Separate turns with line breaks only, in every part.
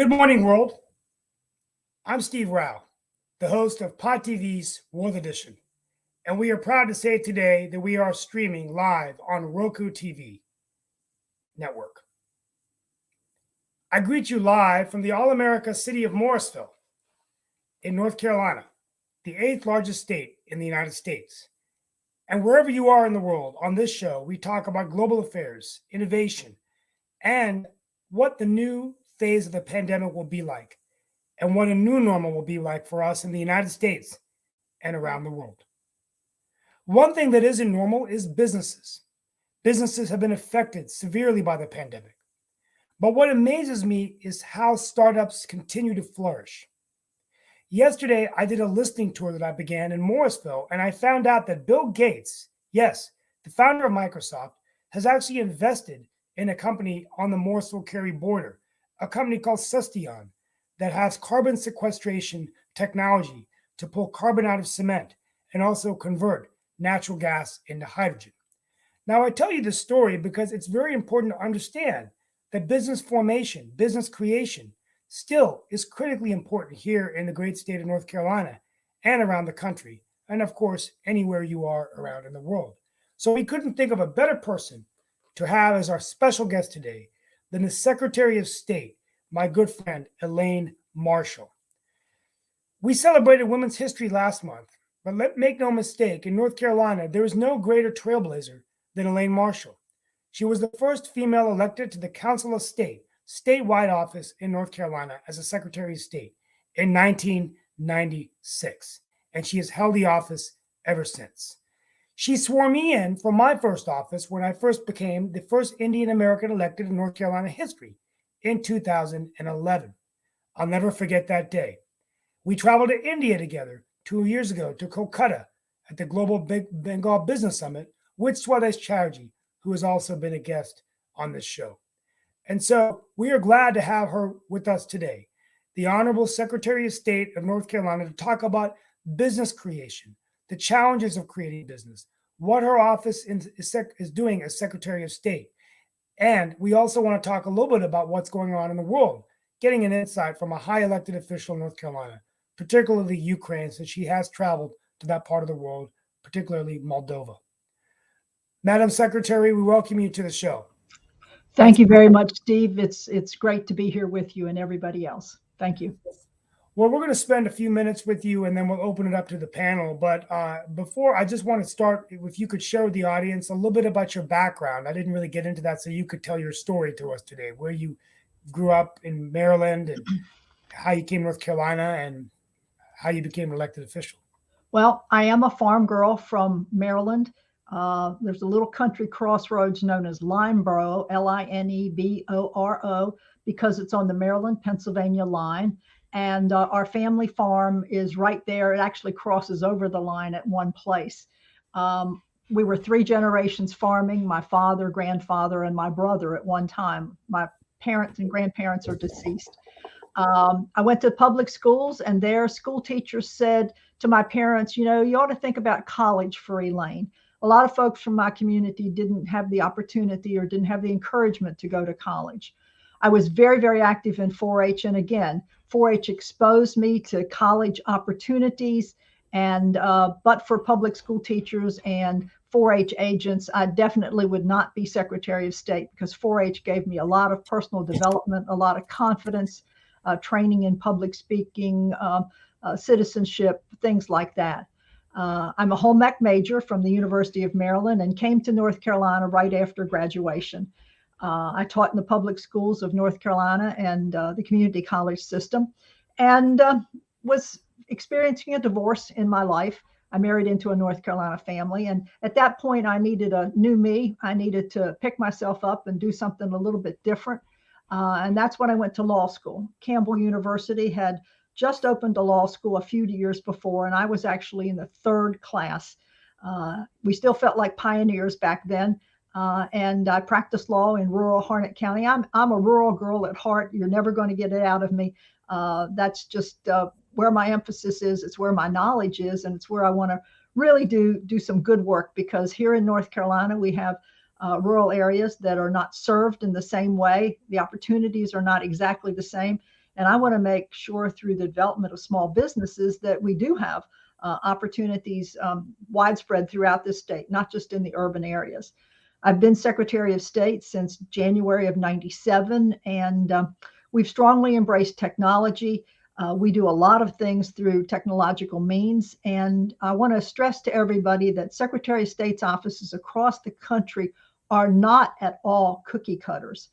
Good morning, world. I'm Steve Rao, the host of Pod TV's World Edition, and we are proud to say today that we are streaming live on Roku TV network. I greet you live from the All-America city of Morrisville in North Carolina, the 8th largest state in the United States. And wherever you are in the world, on this show, we talk about global affairs, innovation, and what the new phase of the pandemic will be like, and what a new normal will be like for us in the United States and around the world. One thing that isn't normal is businesses. Businesses have been affected severely by the pandemic. But what amazes me is how startups continue to flourish. Yesterday, I did a listening tour that I began in Morrisville, and I found out that Bill Gates, yes, the founder of Microsoft, has actually invested in a company on the Morrisville-Cary border, a company called Sustion that has carbon sequestration technology to pull carbon out of cement and also convert natural gas into hydrogen. Now, I tell you this story because it's very important to understand that business formation, business creation, still is critically important here in the great state of North Carolina and around the country, and of course, anywhere you are around in the world. So we couldn't think of a better person to have as our special guest today than the Secretary of State, my good friend, Elaine Marshall. We celebrated Women's History last month, but make no mistake, in North Carolina, there is no greater trailblazer than Elaine Marshall. She was the first female elected to the Council of State, statewide office in North Carolina as a Secretary of State in 1996, and she has held the office ever since. She swore me in for my first office when I first became the first Indian American elected in North Carolina history in 2011. I'll never forget that day. We traveled to India together 2 years ago to Kolkata at the Global Bengal Business Summit with Swadesh Chatterjee, who has also been a guest on this show. And so we are glad to have her with us today, the Honorable Secretary of State of North Carolina, to talk about business creation, the challenges of creating business, what her office is doing as Secretary of State. And we also want to talk a little bit about what's going on in the world, getting an insight from a high elected official in North Carolina, particularly Ukraine, since she has traveled to that part of the world, particularly Moldova. Madam Secretary, we welcome you to the show.
Thank you very much, Steve. It's great to be here with you and everybody else. Thank you.
Well, we're going to spend a few minutes with you, and then we'll open it up to the panel. But before, I just want to start, if you could share with the audience a little bit about your background. I didn't really get into that, so you could tell your story to us today, where you grew up in Maryland and how you came to North Carolina and how you became an elected official.
Well, I am a farm girl from Maryland. There's a little country crossroads known as Lineboro, Lineboro, because it's on the Maryland-Pennsylvania line. And our family farm is right there. It actually crosses over the line at one place. We were 3 generations farming, my father, grandfather, and my brother at one time. My parents and grandparents are deceased. I went to public schools, and their school teachers said to my parents, you ought to think about college for Elaine. A lot of folks from my community didn't have the opportunity or didn't have the encouragement to go to college. I was very, very active in 4-H. And again, 4-H exposed me to college opportunities. And but for public school teachers and 4-H agents, I definitely would not be Secretary of State, because 4-H gave me a lot of personal development, a lot of confidence, training in public speaking, citizenship, things like that. I'm a home ec major from the University of Maryland and came to North Carolina right after graduation. I taught in the public schools of North Carolina and the community college system, and was experiencing a divorce in my life. I married into a North Carolina family, and at that point I needed a new me. I needed to pick myself up and do something a little bit different, and that's when I went to law school. Campbell University had just opened a law school a few years before, and I was actually in the 3rd class. We still felt like pioneers back then, and I practiced law in rural Harnett County. I'm a rural girl at heart. You're never going to get it out of me. That's just where my emphasis is. It's where my knowledge is, and it's where I want to really do some good work, because here in North Carolina, we have rural areas that are not served in the same way. The opportunities are not exactly the same. And I want to make sure through the development of small businesses that we do have opportunities widespread throughout this state, not just in the urban areas. I've been Secretary of State since January of '97, and we've strongly embraced technology. We do a lot of things through technological means. And I want to stress to everybody that Secretary of State's offices across the country are not at all cookie cutters.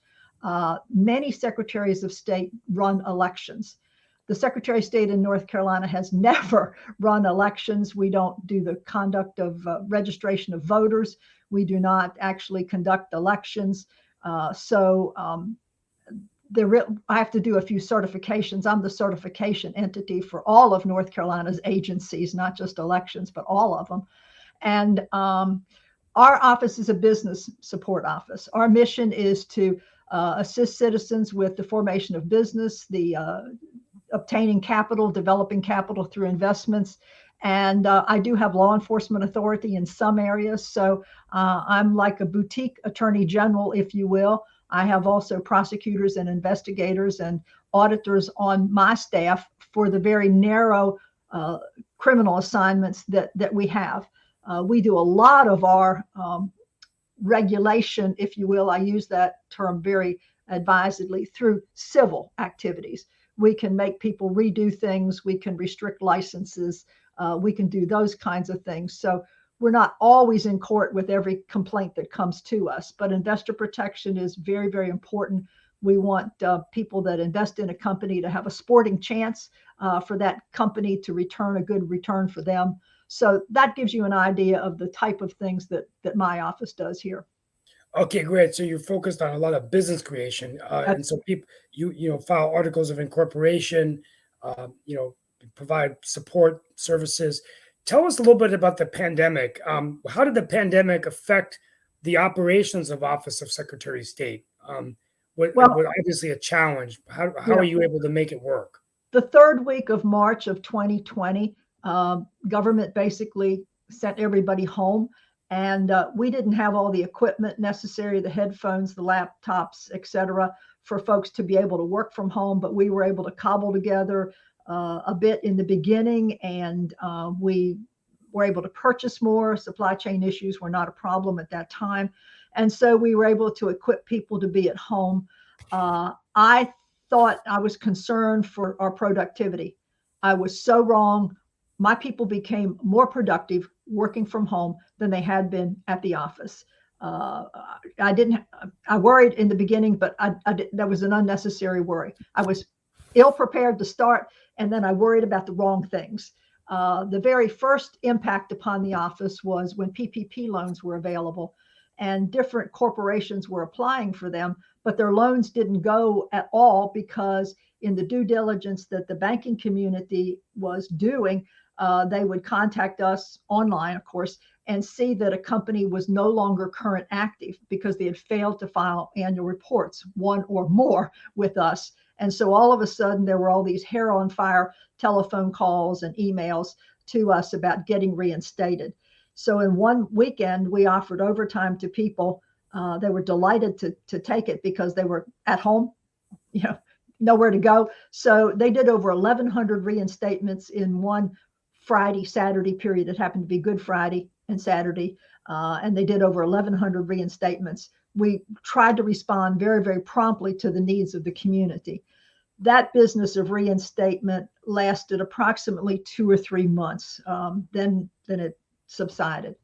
Many secretaries of state run elections. The Secretary of State in North Carolina has never run elections. We don't do the conduct of registration of voters. We do not actually conduct elections. I have to do a few certifications. I'm the certification entity for all of North Carolina's agencies, not just elections, but all of them. And our office is a business support office. Our mission is to assist citizens with the formation of business, the obtaining capital, developing capital through investments. And I do have law enforcement authority in some areas. So I'm like a boutique attorney general, if you will. I have also prosecutors and investigators and auditors on my staff for the very narrow criminal assignments that we have. We do a lot of our regulation, if you will. I use that term very advisedly, through civil activities. We can make people redo things. We can restrict licenses. We can do those kinds of things. So we're not always in court with every complaint that comes to us, but investor protection is very, very important. We want people that invest in a company to have a sporting chance for that company to return a good return for them. So that gives you an idea of the type of things that my office does here.
Okay, great. So you're focused on a lot of business creation, and so people, file articles of incorporation, provide support services. Tell us a little bit about the pandemic. How did the pandemic affect the operations of Office of Secretary of State? It was obviously a challenge. How are you able to make it work?
The third week of March of 2020, government basically sent everybody home. And we didn't have all the equipment necessary, the headphones, the laptops, et cetera, for folks to be able to work from home. But we were able to cobble together a bit in the beginning, and we were able to purchase more. Supply chain issues were not a problem at that time. And so we were able to equip people to be at home. I thought I was concerned for our productivity. I was so wrong. My people became more productive working from home than they had been at the office. I worried in the beginning, but that was an unnecessary worry. I was ill prepared to start, and then I worried about the wrong things. The very first impact upon the office was when PPP loans were available, and different corporations were applying for them, but their loans didn't go at all because in the due diligence that the banking community was doing, they would contact us online, of course, and see that a company was no longer current active because they had failed to file annual reports, one or more, with us. And so all of a sudden, there were all these hair on fire telephone calls and emails to us about getting reinstated. So in one weekend, we offered overtime to people. They were delighted to take it because they were at home, nowhere to go. So they did over 1,100 reinstatements in one Friday, Saturday period. It happened to be Good Friday and Saturday. And they did over 1,100 reinstatements. We tried to respond very, very promptly to the needs of the community. That business of reinstatement lasted approximately 2 or 3 months. Then it subsided.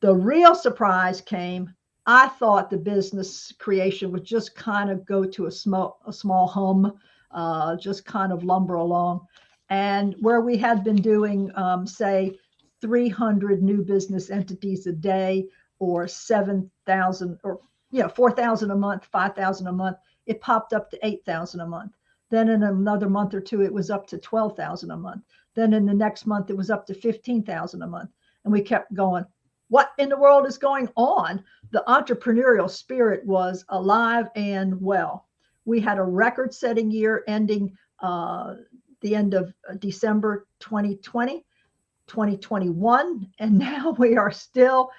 The real surprise came. I thought the business creation would just kind of go to a small hum, just kind of lumber along. And where we had been doing, say, 300 new business entities a day, or 7,000, or 4,000 a month, 5,000 a month, it popped up to 8,000 a month. Then in another month or two, it was up to 12,000 a month. Then in the next month, it was up to 15,000 a month. And we kept going, what in the world is going on? The entrepreneurial spirit was alive and well. We had a record-setting year ending the end of December 2020, 2021, and now we are still,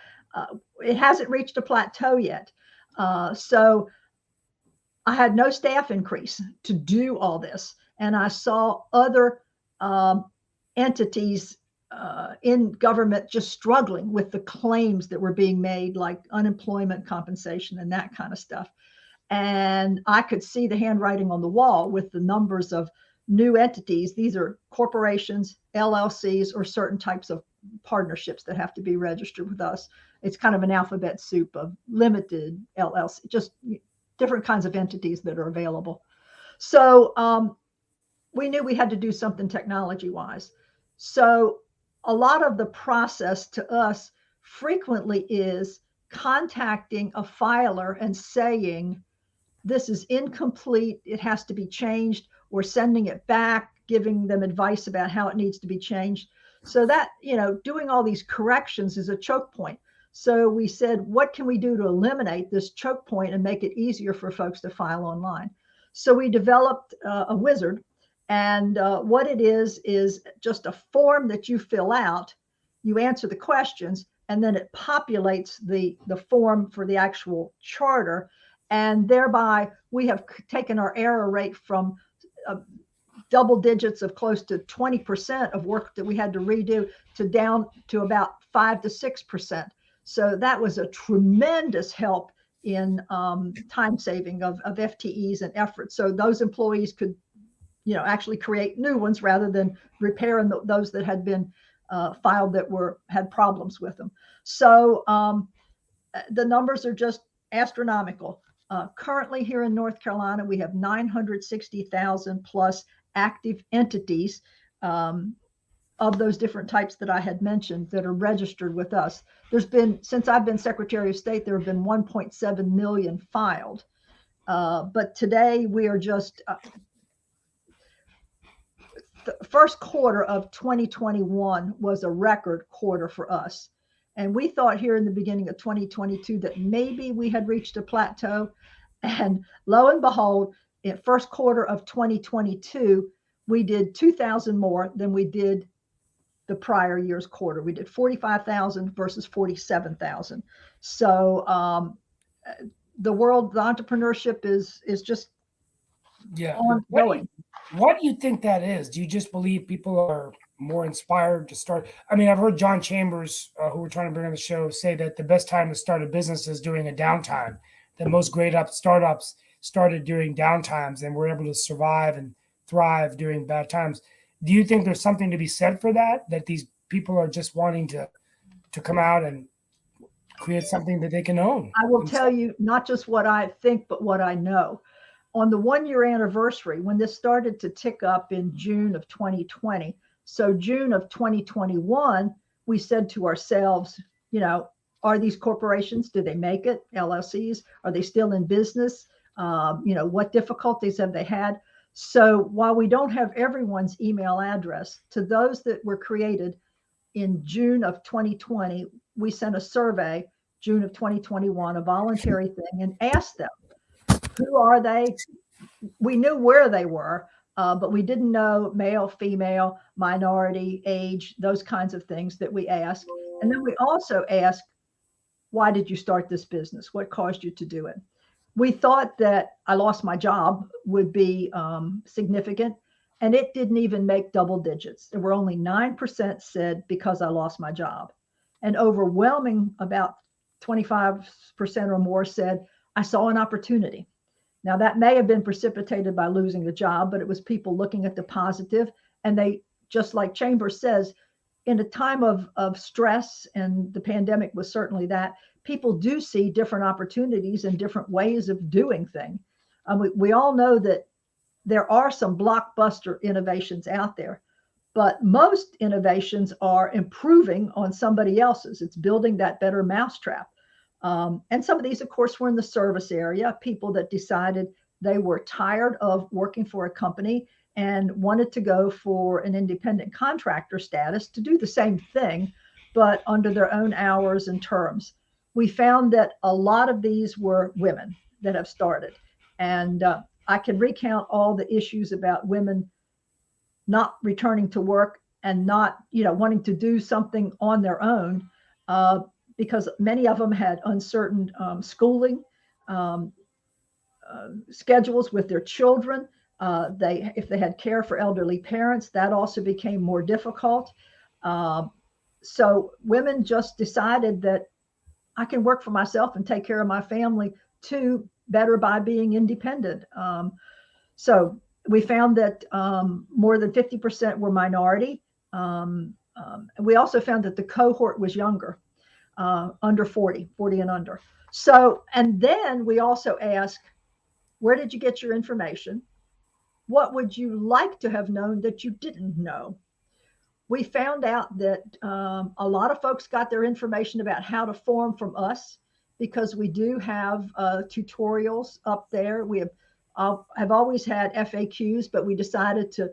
it hasn't reached a plateau yet. So I had no staff increase to do all this. And I saw other entities in government just struggling with the claims that were being made, like unemployment compensation and that kind of stuff. And I could see the handwriting on the wall with the numbers of new entities. These are corporations, LLCs, or certain types of partnerships that have to be registered with us. It's kind of an alphabet soup of limited, LLC, just different kinds of entities that are available. So we knew we had to do something technology wise. So a lot of the process to us frequently is contacting a filer and saying, this is incomplete, it has to be changed, or sending it back, giving them advice about how it needs to be changed. So that, doing all these corrections is a choke point. So we said, what can we do to eliminate this choke point and make it easier for folks to file online? So we developed a wizard. And what it is just a form that you fill out, you answer the questions, and then it populates the form for the actual charter. And thereby, we have taken our error rate from double digits of close to 20% of work that we had to redo to down to about 5 to 6%. So that was a tremendous help in time saving of FTEs and effort. So those employees could, actually create new ones rather than repair those that had been filed that had problems with them. So the numbers are just astronomical. Currently here in North Carolina, we have 960,000 plus active entities of those different types that I had mentioned that are registered with us. There's been, since I've been Secretary of State, there have been 1.7 million filed. But today we are just, the first quarter of 2021 was a record quarter for us. And we thought here in the beginning of 2022 that maybe we had reached a plateau. And lo and behold, in first quarter of 2022, we did 2,000 more than we did the prior year's quarter. We did 45,000 versus 47,000. So the world, the entrepreneurship is just ongoing.
What do you think that is? Do you just believe people are more inspired to start? I mean, I've heard John Chambers, who we're trying to bring on the show, say that the best time to start a business is during a downtime. That most great startups started during downtimes and were able to survive and thrive during bad times. Do you think there's something to be said for that? That these people are just wanting to come out and create something that they can own?
I will tell you not just what I think, but what I know. On the 1-year anniversary, when this started to tick up in June of 2020, so June of 2021, we said to ourselves, are these corporations, do they make it? LLCs, are they still in business? What difficulties have they had? So while we don't have everyone's email address, to those that were created in June of 2020, we sent a survey, June of 2021, a voluntary thing, and asked them, who are they? We knew where they were, but we didn't know male, female, minority, age, those kinds of things that we asked. And then we also asked, why did you start this business? What caused you to do it? We thought that I lost my job would be significant, and it didn't even make double digits. There were only 9% said because I lost my job. And overwhelming, about 25% or more said, I saw an opportunity. Now, that may have been precipitated by losing a job, but it was people looking at the positive. And they, just like Chambers says, in a time of stress, and the pandemic was certainly that, people do see different opportunities and different ways of doing things. We all know that there are some blockbuster innovations out there, but most innovations are improving on somebody else's. It's building that better mousetrap. And some of these, of course, were in the service area, people that decided they were tired of working for a company and wanted to go for an independent contractor status to do the same thing, but under their own hours and terms. We found that a lot of these were women that have started. And I can recount all the issues about women not returning to work and not, wanting to do something on their own. Because many of them had uncertain schooling, schedules with their children. If they had care for elderly parents, that also became more difficult. So women just decided that I can work for myself and take care of my family too better by being independent. So we found that more than 50% were minority. We also found that the cohort was younger, under 40 and under. So, and then we also asked, where did you get your information? What would you like to have known that you didn't know? We found out that a lot of folks got their information about how to form from us, because we do have tutorials up there. We have always had FAQs, but we decided to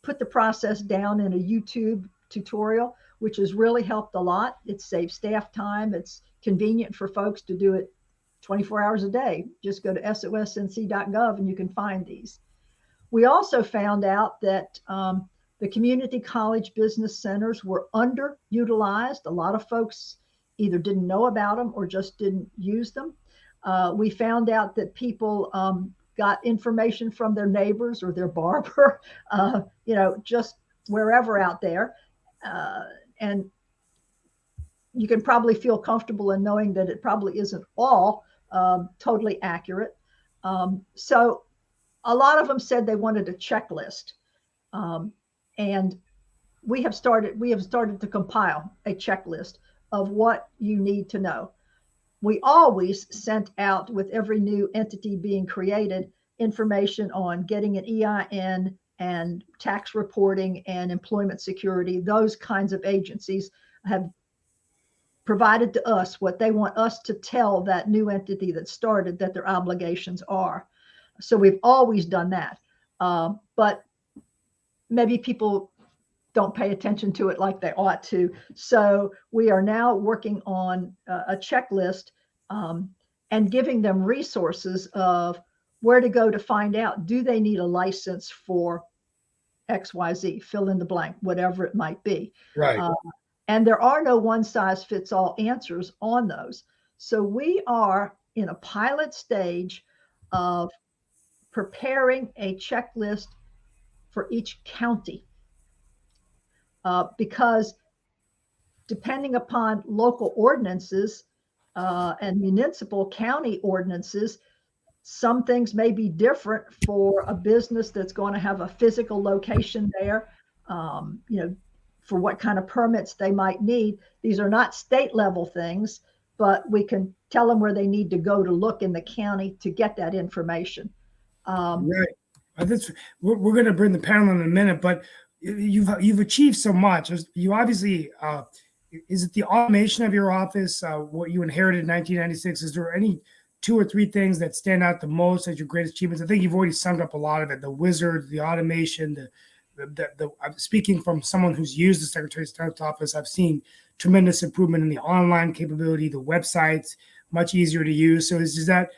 put the process down in a YouTube tutorial, which has really helped a lot. It saves staff time. It's convenient for folks to do it 24 hours a day. Just go to sosnc.gov and you can find these. We also found out that the community college business centers were underutilized. A lot of folks either didn't know about them or just didn't use them. We found out that people got information from their neighbors or their barber, just wherever out there. And you can probably feel comfortable in knowing that it probably isn't all totally accurate. So a lot of them said they wanted a checklist. And we have started to compile a checklist of what you need to know. We always sent out, with every new entity being created, information on getting an EIN and tax reporting and employment security. Those kinds of agencies have provided to us what they want us to tell that new entity that started that their obligations are. So we've always done that. But maybe people don't pay attention to it like they ought to. So we are now working on a checklist and giving them resources of where to go to find out, do they need a license for XYZ, fill in the blank, whatever it might be.
Right.
And there are no one size fits all answers on those. So we are in a pilot stage of preparing a checklist for each county, because depending upon local ordinances and municipal county ordinances, some things may be different for a business that's going to have a physical location there, for what kind of permits they might need. These are not state level things, but we can tell them where they need to go to look in the county to get that information.
Right. We're going to bring the panel in a minute, but you've achieved so much. You obviously, is it the automation of your office, what you inherited in 1996? Is there any 2 or 3 things that stand out the most as your greatest achievements? I think you've already summed up a lot of it: the wizard, the automation, I'm speaking from someone who's used the Secretary of State's office. I've seen tremendous improvement in the online capability, the websites, much easier to use. So is that,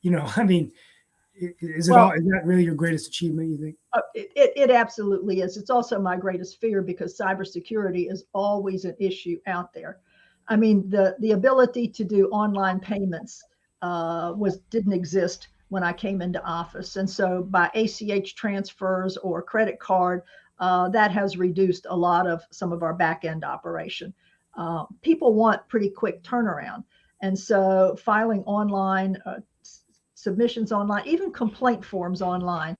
is that really your greatest achievement, you think?
It absolutely is. It's also my greatest fear, because cybersecurity is always an issue out there. I mean, the ability to do online payments didn't exist when I came into office. And so by ACH transfers or credit card, that has reduced a lot of some of our back end operation. People want pretty quick turnaround. And so filing online, submissions online, even complaint forms online,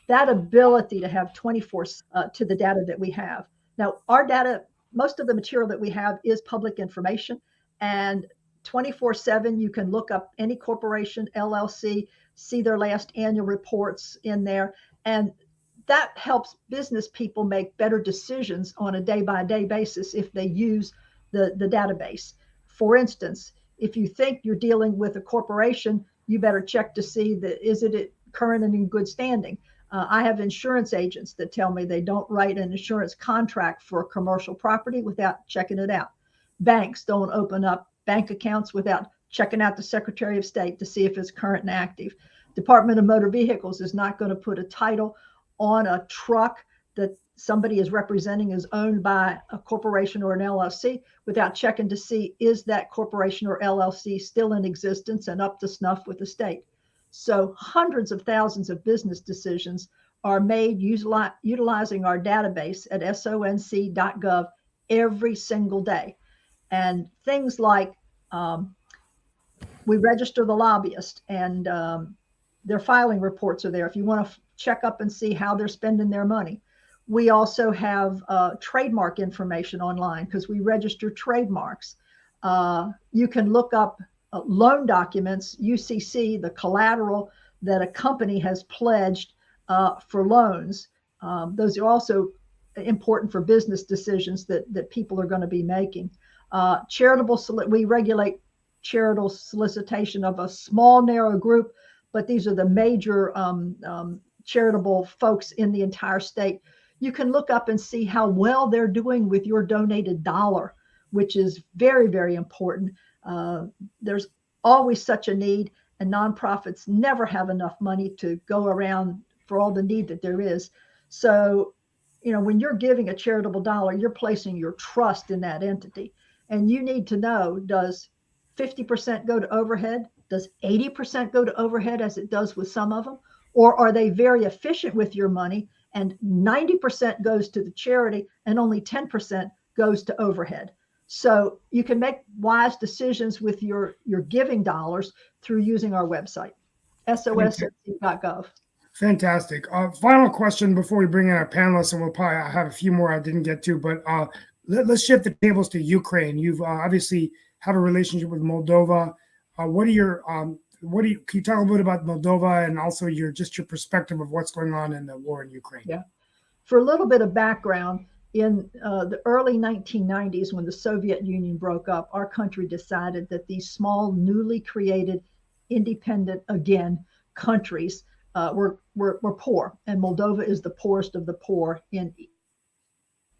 that ability to have 24 to the data that we have. Now, our data, most of the material that we have is public information, and 24/7, you can look up any corporation, LLC, see their last annual reports in there. And that helps business people make better decisions on a day-by-day basis if they use the database. For instance, if you think you're dealing with a corporation, you better check to see is it current and in good standing. I have insurance agents that tell me they don't write an insurance contract for a commercial property without checking it out. Banks don't open up bank accounts without checking out the Secretary of State to see if it's current and active. Department of Motor Vehicles is not going to put a title on a truck that somebody is representing is owned by a corporation or an LLC without checking to see, is that corporation or LLC still in existence and up to snuff with the state? So hundreds of thousands of business decisions are made utilizing our database at sonc.gov every single day. And things like we register the lobbyist, and their filing reports are there if you want to check up and see how they're spending their money. We also have trademark information online because we register trademarks. You can look up loan documents, UCC, the collateral that a company has pledged for loans. Those are also important for business decisions that people are going to be making. We regulate charitable solicitation of a small, narrow group, but these are the major charitable folks in the entire state. You can look up and see how well they're doing with your donated dollar, which is very, very important. There's always such a need, and nonprofits never have enough money to go around for all the need that there is. So, when you're giving a charitable dollar, you're placing your trust in that entity. And you need to know, does 50% go to overhead? Does 80% go to overhead as it does with some of them? Or are they very efficient with your money and 90% goes to the charity and only 10% goes to overhead? So you can make wise decisions with your giving dollars through using our website, sosc.gov.
Fantastic. Final question before we bring in our panelists, and we'll probably have a few more I didn't get to, but let's shift the tables to Ukraine. You've obviously have a relationship with Moldova. Can you talk a little bit about Moldova and also your perspective of what's going on in the war in Ukraine?
Yeah. For a little bit of background, in the early 1990s, when the Soviet Union broke up, our country decided that these small, newly created, independent, again, countries were poor, and Moldova is the poorest of the poor in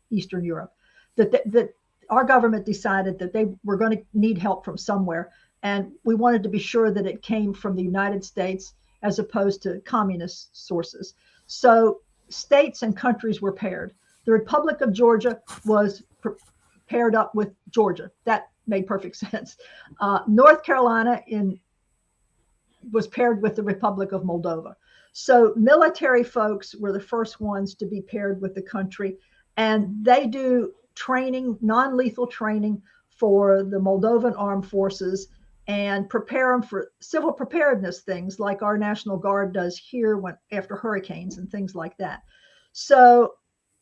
Eastern Europe. That our government decided that they were going to need help from somewhere, and we wanted to be sure that it came from the United States as opposed to communist sources. So states and countries were paired. The Republic of Georgia was paired up with Georgia. That made perfect sense. North Carolina was paired with the Republic of Moldova. So military folks were the first ones to be paired with the country, and they do training, non-lethal training for the Moldovan armed forces and prepare them for civil preparedness things like our National Guard does here after hurricanes and things like that. So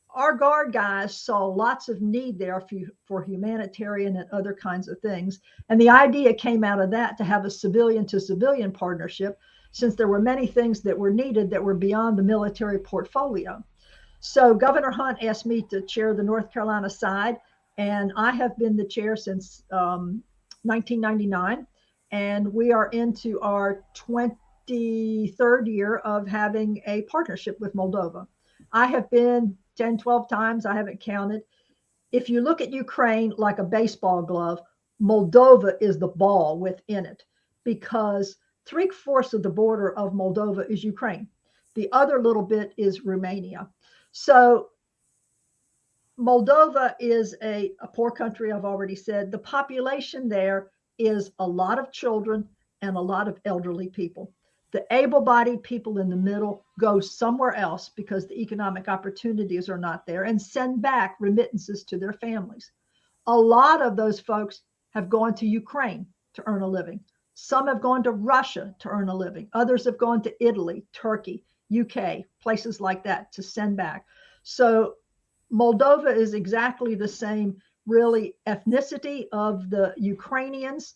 our Guard guys saw lots of need there for humanitarian and other kinds of things. And the idea came out of that to have a civilian to civilian partnership, since there were many things that were needed that were beyond the military portfolio. So Governor Hunt asked me to chair the North Carolina side, and I have been the chair since 1999, and we are into our 23rd year of having a partnership with Moldova. I have been 10, 12 times, I haven't counted. If you look at Ukraine like a baseball glove, Moldova is the ball within it, because 3/4 of the border of Moldova is Ukraine. The other little bit is Romania. So Moldova is a poor country, I've already said. The population there is a lot of children and a lot of elderly people. The able-bodied people in the middle go somewhere else because the economic opportunities are not there, and send back remittances to their families. A lot of those folks have gone to Ukraine to earn a living. Some have gone to Russia to earn a living. Others have gone to Italy, Turkey, UK, places like that to send back. So Moldova is exactly the same, really, ethnicity of the Ukrainians,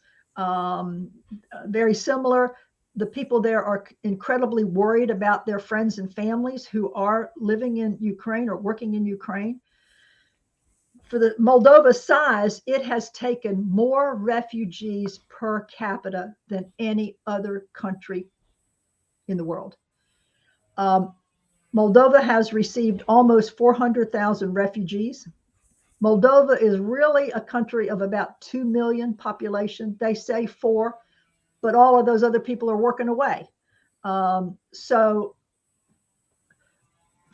very similar. The people there are incredibly worried about their friends and families who are living in Ukraine or working in Ukraine. For the Moldova size, it has taken more refugees per capita than any other country in the world. Moldova has received almost 400,000 refugees. Moldova is really a country of about 2 million population. They say 4, but all of those other people are working away. So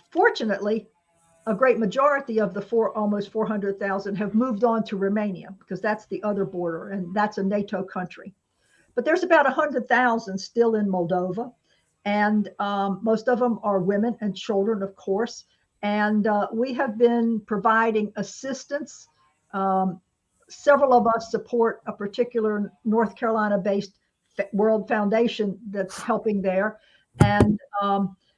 fortunately, a great majority of the almost 400,000 have moved on to Romania because that's the other border and that's a NATO country. But there's about 100,000 still in Moldova, and most of them are women and children, of course. And we have been providing assistance. Several of us support a particular North Carolina-based World Foundation that's helping there. And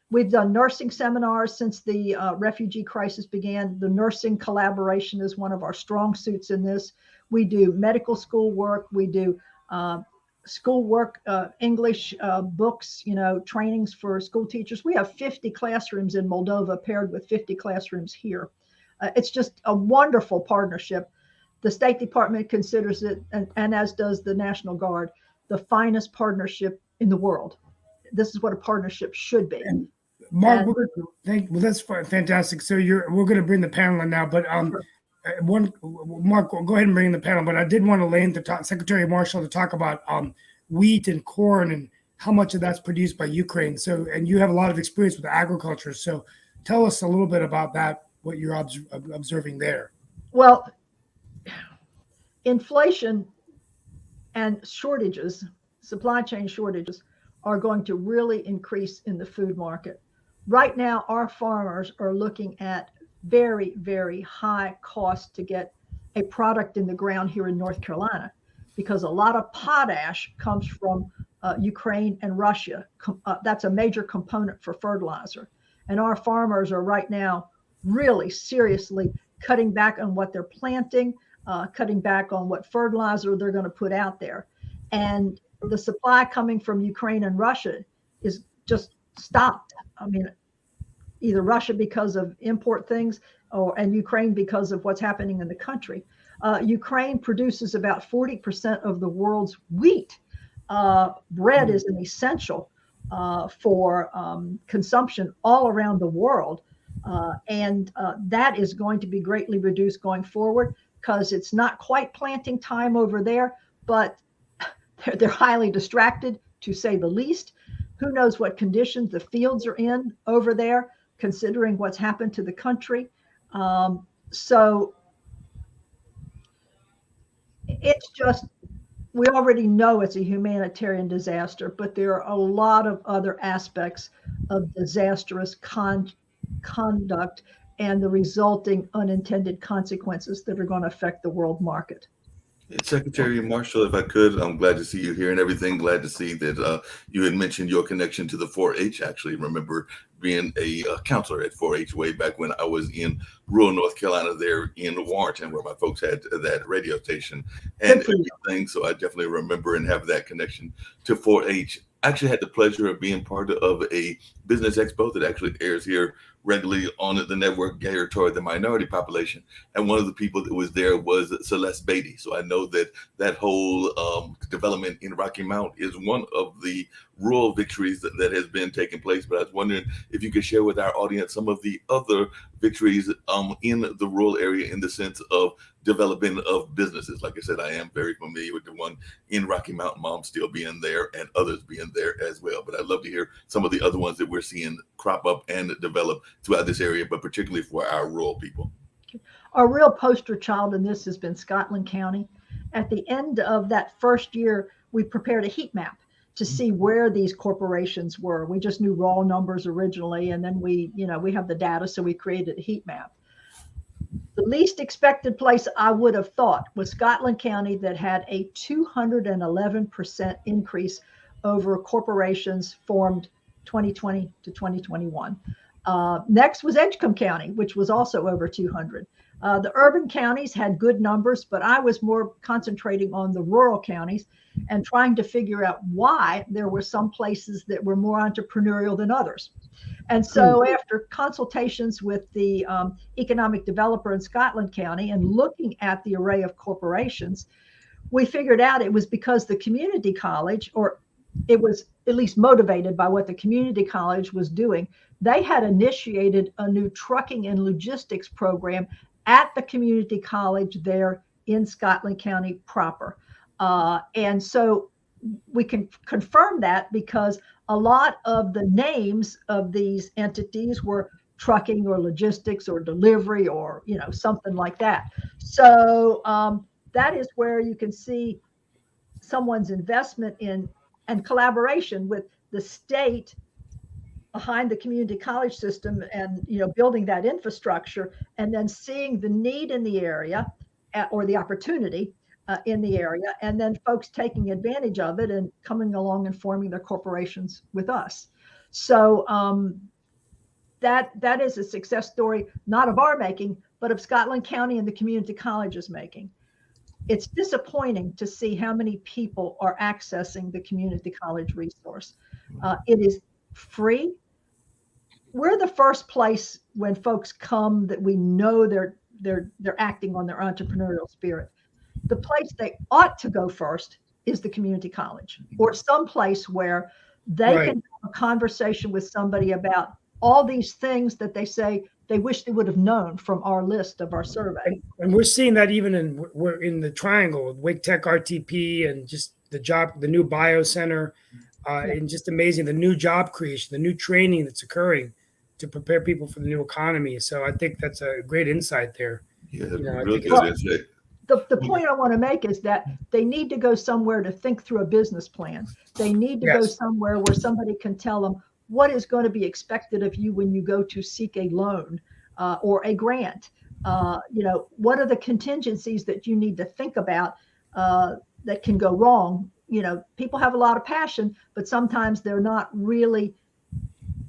we've done nursing seminars since the refugee crisis began. The nursing collaboration is one of our strong suits in this. We do medical school work. We do school work, English books, trainings for school teachers. We have 50 classrooms in Moldova paired with 50 classrooms here. It's just a wonderful partnership. The State Department considers it, and as does the National Guard, the finest partnership in the world. This is what a partnership should be.
And Mark, well, that's fantastic. So we're going to bring the panel in now, but
Sure.
Mark, go ahead and bring in the panel. But I did want to lay into Secretary Marshall to talk about wheat and corn and how much of that's produced by Ukraine. So, and you have a lot of experience with agriculture. So, tell us a little bit about that. What you're observing there.
Well, inflation and shortages, supply chain shortages, are going to really increase in the food market. Right now, our farmers are looking at very, very high cost to get a product in the ground here in North Carolina, because a lot of potash comes from Ukraine and Russia. That's a major component for fertilizer. And our farmers are right now really seriously cutting back on what they're planting, cutting back on what fertilizer they're going to put out there. And the supply coming from Ukraine and Russia is just stopped. I mean, either Russia because of import things and Ukraine because of what's happening in the country. Ukraine produces about 40% of the world's wheat. Bread is an essential for consumption all around the world. And that is going to be greatly reduced going forward because it's not quite planting time over there, but they're highly distracted, to say the least. Who knows what conditions the fields are in over there, considering what's happened to the country. So it's just, we already know it's a humanitarian disaster, but there are a lot of other aspects of disastrous conduct and the resulting unintended consequences that are going to affect the world market.
Secretary Marshall, if I could, I'm glad to see you here and everything. Glad to see that you had mentioned your connection to the 4-H. Actually, remember being a counselor at 4-H way back when I was in rural North Carolina there in Warrenton, where my folks had that radio station and everything. So I definitely remember and have that connection to 4-H. I actually had the pleasure of being part of a business expo that actually airs here regularly on the network geared toward the minority population. And one of the people that was there was Celeste Beatty. So I know that whole development in Rocky Mount is one of the rural victories that has been taking place. But I was wondering if you could share with our audience some of the other victories in the rural area in the sense of development of businesses. Like I said, I am very familiar with the one in Rocky Mountain, Mom still being there and others being there as well. But I'd love to hear some of the other ones that we're seeing crop up and develop throughout this area, but particularly for our rural people.
Our real poster child in this has been Scotland County. At the end of that first year, we prepared a heat map to see where these corporations were. We just knew raw numbers originally, and then we have the data, so we created a heat map. The least expected place I would have thought was Scotland County, that had a 211% increase over corporations formed 2020 to 2021. Next was Edgecombe County, which was also over 200. The urban counties had good numbers, but I was more concentrating on the rural counties and trying to figure out why there were some places that were more entrepreneurial than others. And so after consultations with the economic developer in Scotland County and looking at the array of corporations, we figured out it was because the community college, or it was at least motivated by what the community college was doing. They had initiated a new trucking and logistics program at the community college there in Scotland County proper. And so we can confirm that because a lot of the names of these entities were trucking or logistics or delivery or, something like that. So that is where you can see someone's investment in and collaboration with the state behind the community college system and building that infrastructure, and then seeing the need in the area or the opportunity in the area, and then folks taking advantage of it and coming along and forming their corporations with us. So that is a success story, not of our making, but of Scotland County and the community colleges making. It's disappointing to see how many people are accessing the community college resource. It is free. We're the first place when folks come that we know they're acting on their entrepreneurial spirit. The place they ought to go first is the community college, or some place where they can have a conversation with somebody about all these things that they say they wish they would have known from our list of our survey.
And we're seeing that even we're in the triangle, Wake Tech RTP, and just the new bio center, and just amazing, the new job creation, the new training that's occurring to prepare people for the new economy. So I think that's a great insight there.
Yeah,
really
good insight.
The point I want to make is that they need to go somewhere to think through a business plan. They need to go somewhere where somebody can tell them what is going to be expected of you when you go to seek a loan or a grant. What are the contingencies that you need to think about that can go wrong? People have a lot of passion, but sometimes they're not really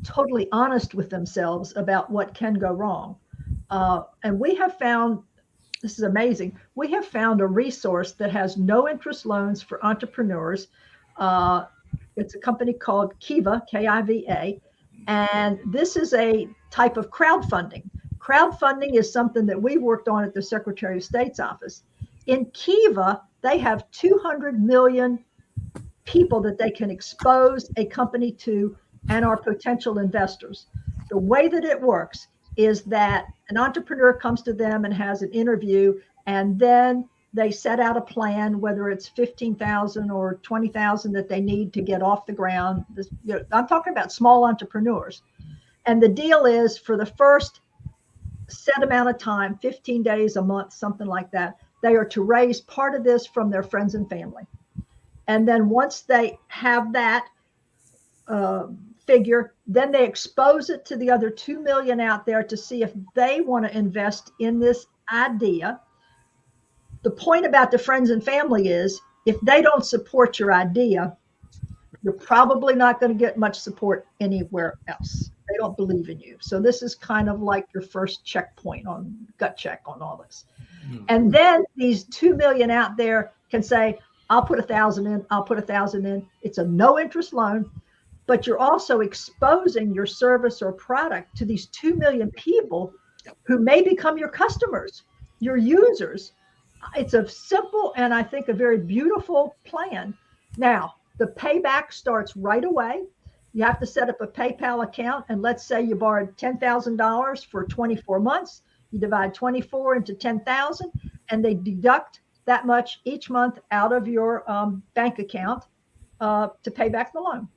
totally honest with themselves about what can go wrong. And we have found, this is amazing, we have found a resource that has no interest loans for entrepreneurs. It's a company called Kiva, K-I-V-A, and this is a type of crowdfunding. Crowdfunding is something that we worked on at the Secretary of State's office. In Kiva, they have 200 million people that they can expose a company to and are potential investors. The way that it works is that an entrepreneur comes to them and has an interview, and then they set out a plan, whether it's 15,000 or 20,000 that they need to get off the ground. I'm talking about small entrepreneurs. And the deal is, for the first set amount of time, 15 days, a month, something like that, they are to raise part of this from their friends and family. And then once they have that figure, then they expose it to the other 2 million out there to see if they want to invest in this idea. The point about the friends and family is, if they don't support your idea, you're probably not going to get much support anywhere else. They don't believe in you. So this is kind of like your first checkpoint on gut check on all this. Mm-hmm. And then these 2 million out there can say, I'll put 1,000 in, I'll put 1,000 in. It's a no interest loan, but you're also exposing your service or product to these 2 million people who may become your customers, your users. It's a simple and I think a very beautiful plan. Now, the payback starts right away. You have to set up a PayPal account, and let's say you borrowed $10,000 for 24 months. You divide 24 into 10,000, and they deduct that much each month out of your bank account to pay back the loan.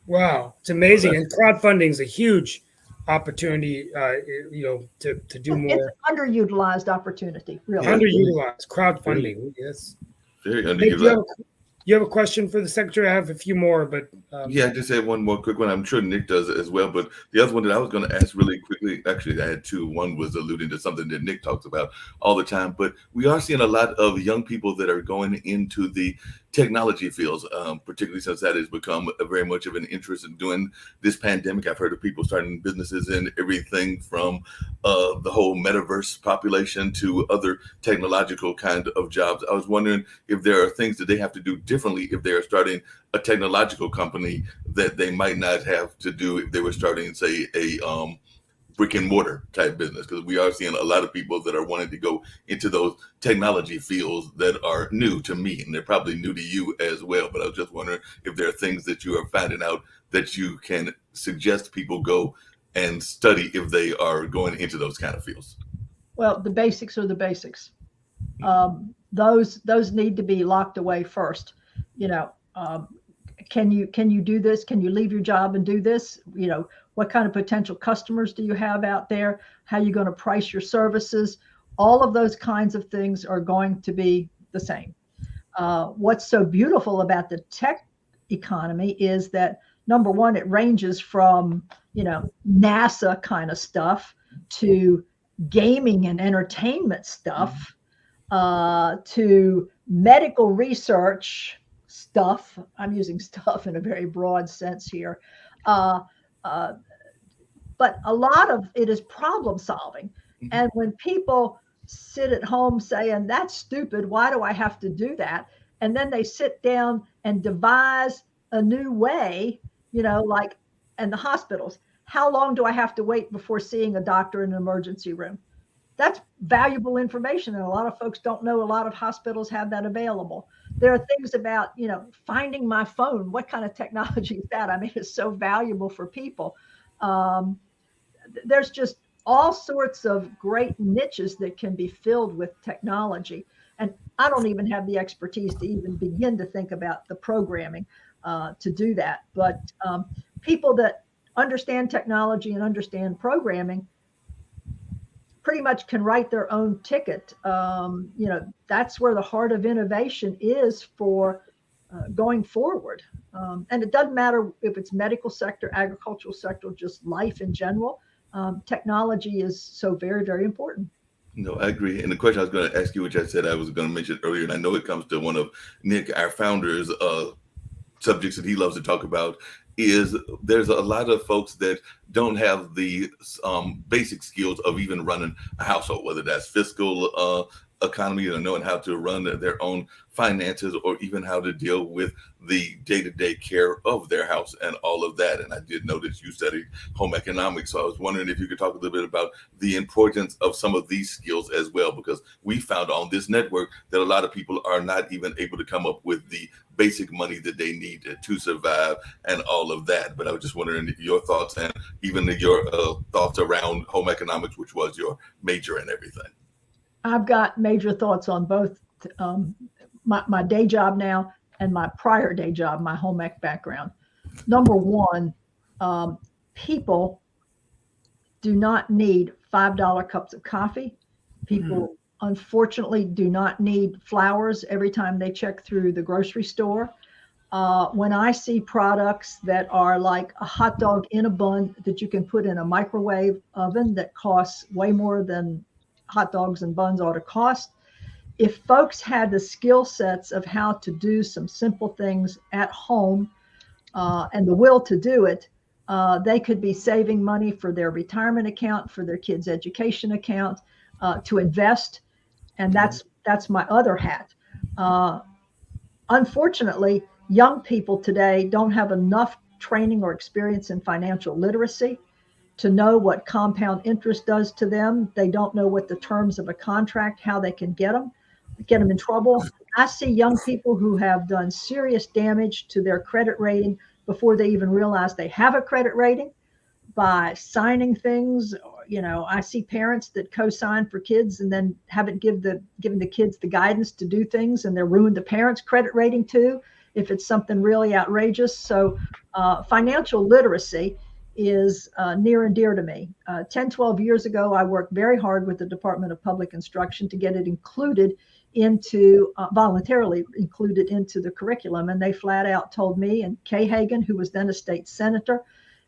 Wow, it's amazing. And crowdfunding is a huge opportunity, to do more.
It's an underutilized opportunity, really.
Underutilized crowdfunding, yes.
Very underutilized.
You have a question for the secretary? I have a few more, but
yeah, I just have one more quick one. I'm sure Nick does it as well, but the other one that I was going to ask really quickly, actually I had two. One was alluding to something that Nick talks about all the time, but we are seeing a lot of young people that are going into the technology fields, particularly since that has become very much of an interest in doing this pandemic. I've heard of people starting businesses in everything from the whole metaverse population to other technological kind of jobs. I was wondering if there are things that they have to do differently if they're starting a technological company that they might not have to do if they were starting, say, a brick and mortar type business, because we are seeing a lot of people that are wanting to go into those technology fields that are new to me, and they're probably new to you as well. But I was just wondering if there are things that you are finding out that you can suggest people go and study if they are going into those kind of fields.
Well, the basics are the basics. Those need to be locked away first. Can you do this? Can you leave your job and do this? What kind of potential customers do you have out there? How are you going to price your services? All of those kinds of things are going to be the same. What's so beautiful about the tech economy is that, number one, it ranges from, NASA kind of stuff to gaming and entertainment stuff, to medical research stuff. I'm using stuff in a very broad sense here. But a lot of it is problem solving. And when people sit at home saying, that's stupid, why do I have to do that? And then they sit down and devise a new way, like in the hospitals. How long do I have to wait before seeing a doctor in an emergency room? That's valuable information. And a lot of folks don't know a lot of hospitals have that available. There are things about, finding my phone. What kind of technology is that? I mean, it's so valuable for people. There's just all sorts of great niches that can be filled with technology. And I don't even have the expertise to even begin to think about the programming to do that. But people that understand technology and understand programming pretty much can write their own ticket. That's where the heart of innovation is for going forward. And it doesn't matter if it's medical sector, agricultural sector, just life in general. Technology is so very, very important.
No, I agree. And the question I was going to ask you, which I said I was going to mention earlier, and I know it comes to one of Nick, our founder's subjects that he loves to talk about, is there's a lot of folks that don't have the basic skills of even running a household, whether that's fiscal economy or knowing how to run their own finances, or even how to deal with the day-to-day care of their house and all of that. And I did notice you studied home economics, so I was wondering if you could talk a little bit about the importance of some of these skills as well, because we found on this network that a lot of people are not even able to come up with the basic money that they need to survive and all of that. But I was just wondering your thoughts, and even your thoughts around home economics, which was your major and everything.
I've got major thoughts on both my day job now and my prior day job, my home ec background. Number one, people do not need $5 cups of coffee. People, unfortunately, do not need flowers every time they check through the grocery store. When I see products that are like a hot dog in a bun that you can put in a microwave oven that costs way more than hot dogs and buns ought to cost. If folks had the skill sets of how to do some simple things at home and the will to do it, they could be saving money for their retirement account, for their kids' education account, to invest. And that's my other hat. Unfortunately, young people today don't have enough training or experience in financial literacy to know what compound interest does to them. They don't know what the terms of a contract, how they can get them in trouble. I see young people who have done serious damage to their credit rating before they even realize they have a credit rating by signing things. I see parents that co-sign for kids and then haven't given the kids the guidance to do things, and they're ruined the parents' credit rating too, if it's something really outrageous. So financial literacy is near and dear to me. 10, 12 years ago, I worked very hard with the Department of Public Instruction to get it voluntarily included into the curriculum. And they flat out told me, and Kay Hagan, who was then a state senator,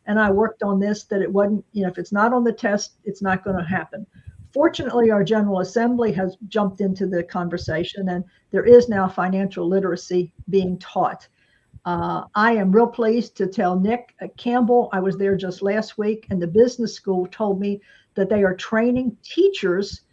and I worked on this, that it wasn't, if it's not on the test, it's not going to happen. Fortunately, our General Assembly has jumped into the conversation, and there is now financial literacy being taught. I am real pleased to tell Nick Campbell, I was there just last week, and the business school told me that they are training teachers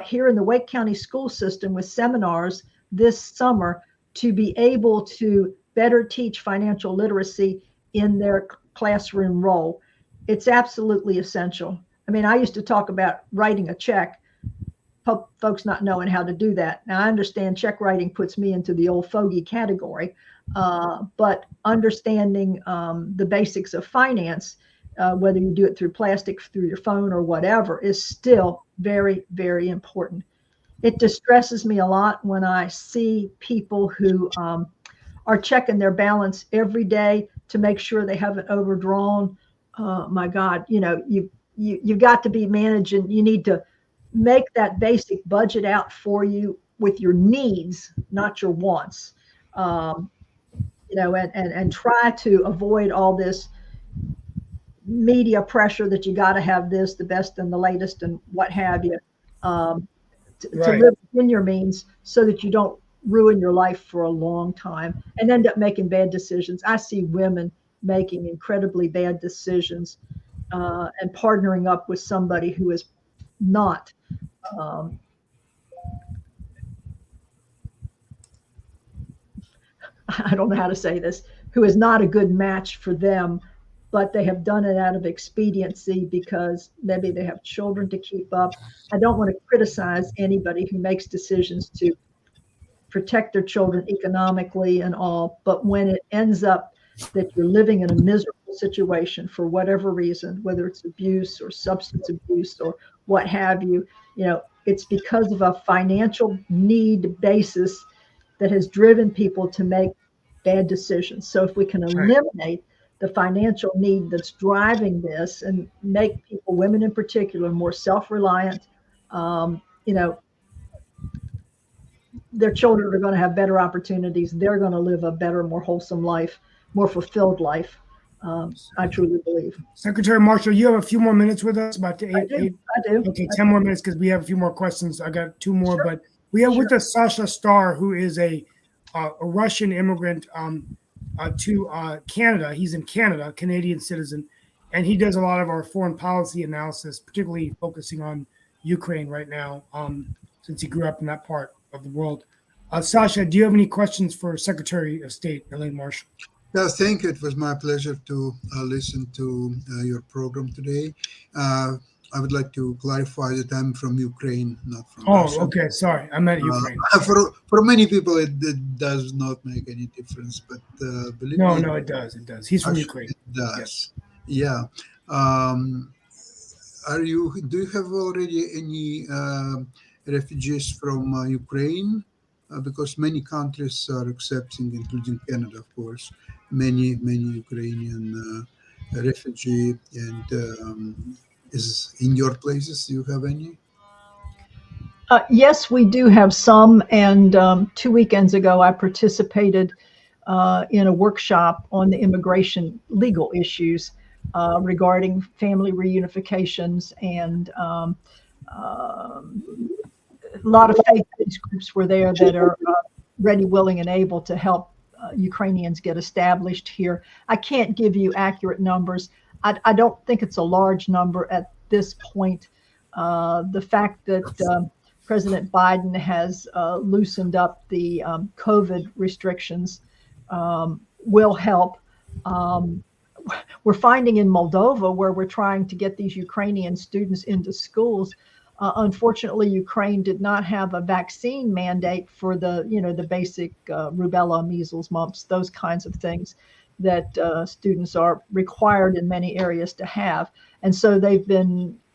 here in the Wake County school system with seminars this summer to be able to better teach financial literacy in their classroom role. It's absolutely essential. I mean, I used to talk about writing a check, folks not knowing how to do that. Now, I understand check writing puts me into the old fogey category, but understanding the basics of finance, whether you do it through plastic, through your phone or whatever, is still very, very important. It distresses me a lot when I see people who are checking their balance every day to make sure they haven't overdrawn my God, you've got to be managing. You need to make that basic budget out for you with your needs, not your wants. Um, and try to avoid all this media pressure that you got to have this, the best and the latest, and what have you, um, to
Right.
live within your means so that you don't ruin your life for a long time and end up making bad decisions. I see women making incredibly bad decisions and partnering up with somebody who is not. Um, I don't know how to say this, who is not a good match for them, but they have done it out of expediency because maybe they have children to keep up. I don't want to criticize anybody who makes decisions to protect their children economically and all, but when it ends up that you're living in a miserable situation for whatever reason, whether it's abuse or substance abuse or what have you, it's because of a financial need basis that has driven people to make bad decisions. So if we can
Right.
eliminate the financial need that's driving this and make people, women in particular, more self-reliant, um, you know, their children are going to have better opportunities. They're going to live a better, more wholesome life, more fulfilled life. I truly believe.
Secretary Marshall, you have a few more minutes with us, about
I do. I do.
Okay, 10 more minutes because we have a few more questions. I got two more,
Sure.
but we have with
Sure.
us Sasha Starr, who is a Russian immigrant to Canada. He's in Canada, Canadian citizen, and he does a lot of our foreign policy analysis, particularly focusing on Ukraine right now, since he grew up in that part of the world. Sasha, do you have any questions for Secretary of State Elaine Marshall?
Yes, thank you. It was my pleasure to listen to your program today. I would like to clarify that I'm from Ukraine, not from Russia.
Oh, okay. Sorry, I meant Ukraine.
For many people, it does not make any difference, but believe me,
No, it does. It does. He's from Ukraine.
It does.
Yes.
Yeah. Do you have already any refugees from Ukraine? Because many countries are accepting, including Canada, of course, many Ukrainian refugee. And is in your places, do you have any?
Yes, we do have some. And 2 weekends ago, I participated in a workshop on the immigration legal issues regarding family reunifications. And a lot of faith-based groups were there that are ready, willing, and able to help Ukrainians get established here. I can't give you accurate numbers. I don't think it's a large number at this point. The fact that President Biden has loosened up the COVID restrictions will help. We're finding in Moldova, where we're trying to get these Ukrainian students into schools, unfortunately, Ukraine did not have a vaccine mandate for the basic rubella, measles, mumps, those kinds of things that students are required in many areas to have. And so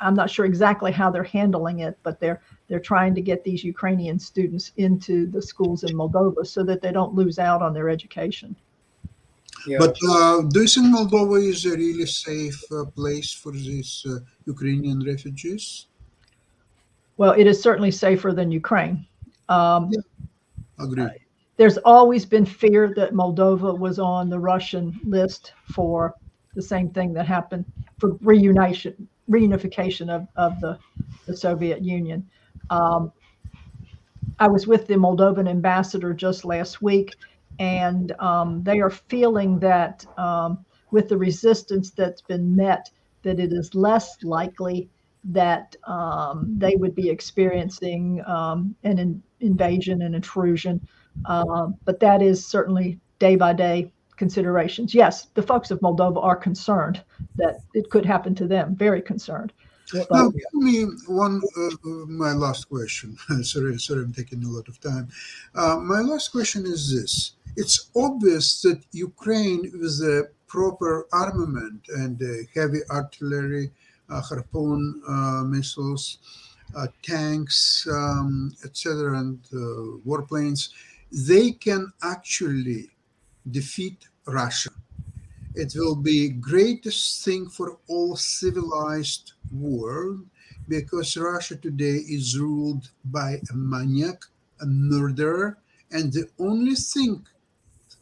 I'm not sure exactly how they're handling it, but they're trying to get these Ukrainian students into the schools in Moldova so that they don't lose out on their education.
Yeah.
But do you think Moldova is a really safe place for these Ukrainian refugees?
Well, it is certainly safer than Ukraine.
Agree.
There's always been fear that Moldova was on the Russian list for the same thing that happened for reunification of the Soviet Union. I was with the Moldovan ambassador just last week, and they are feeling that with the resistance that's been met, that it is less likely that they would be experiencing an invasion and intrusion. But that is certainly day by day considerations. Yes, the folks of Moldova are concerned that it could happen to them, very concerned.
Now, give me my last question. sorry, I'm taking a lot of time. My last question is this. It's obvious that Ukraine, with a proper armament and heavy artillery, Harpoon missiles, tanks, etc., and warplanes, they can actually defeat Russia. It will be greatest thing for all civilized world because Russia today is ruled by a maniac, a murderer, and the only thing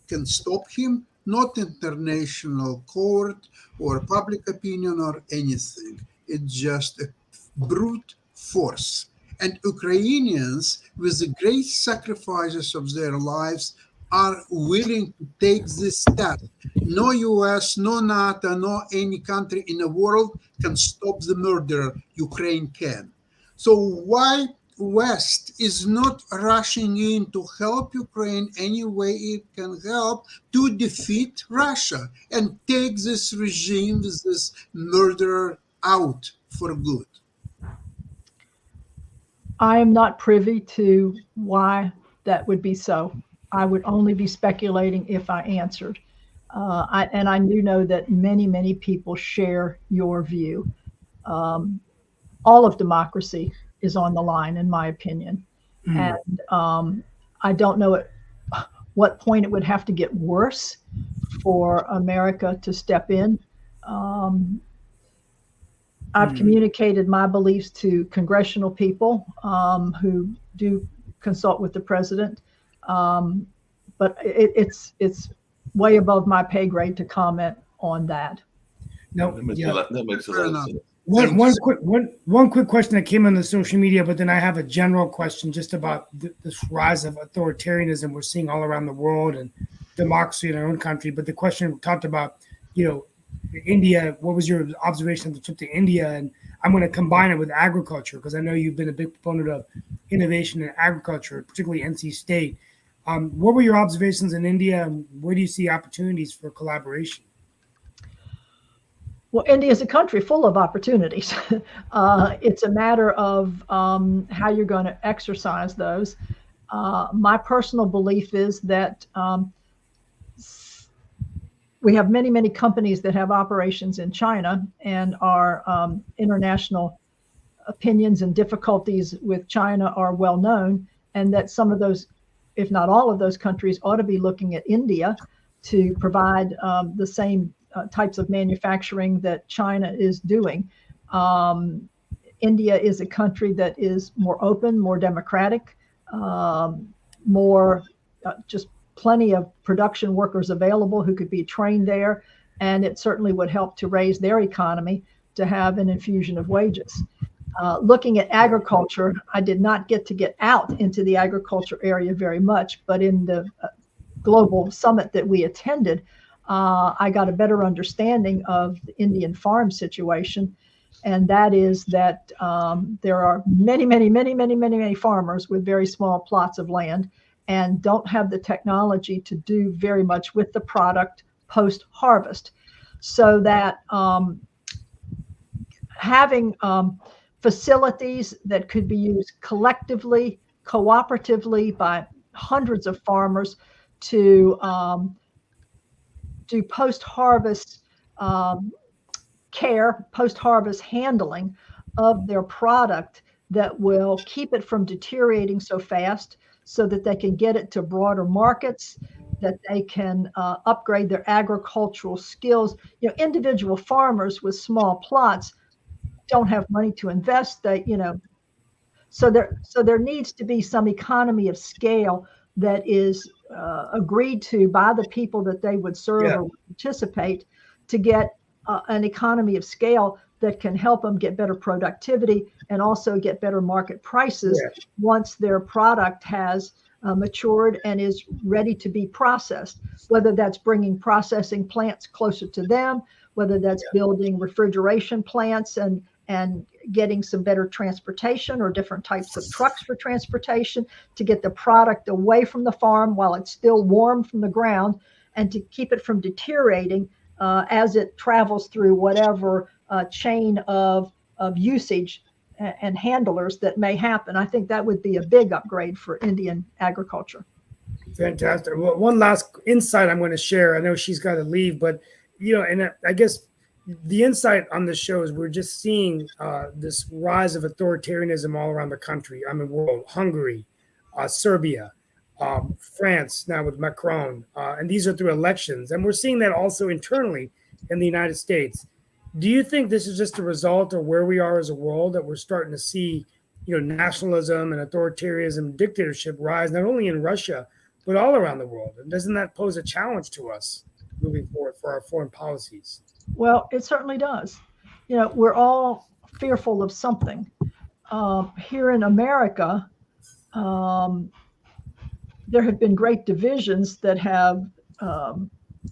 can stop him, not international court or public opinion or anything. It's just a brute force. And Ukrainians, with the great sacrifices of their lives, are willing to take this step. No US, no NATO, no any country in the world can stop the murderer. Ukraine can. So why West is not rushing in to help Ukraine any way it can help to defeat Russia and take this regime, this murderer out for good?
I am not privy to why that would be so. I would only be speculating if I answered. And I do know that many people share your view. All of democracy is on the line, in my opinion. And I don't know at what point it would have to get worse for America to step in. I've communicated my beliefs to congressional people who do consult with the president, but it's way above my pay grade to comment on that.
No,
That makes a lot of sense.
One quick question that came on the social media, but then I have a general question just about this rise of authoritarianism we're seeing all around the world and democracy in our own country. But the question talked about, India. What was your observation of the trip to India? And I'm going to combine it with agriculture because I know you've been a big proponent of innovation in agriculture, particularly NC State. What were your observations in India, and where do you see opportunities for collaboration?
Well, India is a country full of opportunities. It's a matter of how you're going to exercise those. My personal belief is that we have many companies that have operations in China, and our international opinions and difficulties with China are well known, and that some of those, if not all of those countries, ought to be looking at India to provide the same types of manufacturing that China is doing. India is a country that is more open, more democratic, more just plenty of production workers available who could be trained there. And it certainly would help to raise their economy to have an infusion of wages. Looking at agriculture, I did not get out into the agriculture area very much, but in the global summit that we attended, I got a better understanding of the Indian farm situation. And that is that there are many farmers with very small plots of land and don't have the technology to do very much with the product post-harvest. So that having facilities that could be used collectively, cooperatively by hundreds of farmers to do post-harvest care, post-harvest handling of their product that will keep it from deteriorating so fast so that they can get it to broader markets, that they can upgrade their agricultural skills. Individual farmers with small plots don't have money to invest. So there needs to be some economy of scale that is agreed to by the people that they would serve or participate to get an economy of scale that can help them get better productivity and also get better market prices once their product has matured and is ready to be processed, whether that's bringing processing plants closer to them, whether that's building refrigeration plants and getting some better transportation or different types of trucks for transportation to get the product away from the farm while it's still warm from the ground and to keep it from deteriorating as it travels through whatever chain of usage and handlers that may happen. I think that would be a big upgrade for Indian agriculture.
Fantastic. Well, one last insight I'm going to share. I know she's got to leave, but and I guess the insight on the show is we're just seeing this rise of authoritarianism all around the country. I mean, world, Hungary, Serbia, France now with Macron, and these are through elections. And we're seeing that also internally in the United States. Do you think this is just a result of where we are as a world, that we're starting to see, nationalism and authoritarianism, dictatorship rise not only in Russia but all around the world? And doesn't that pose a challenge to us moving forward for our foreign policies?
Well, it certainly does. We're all fearful of something. Here in America, there have been great divisions that have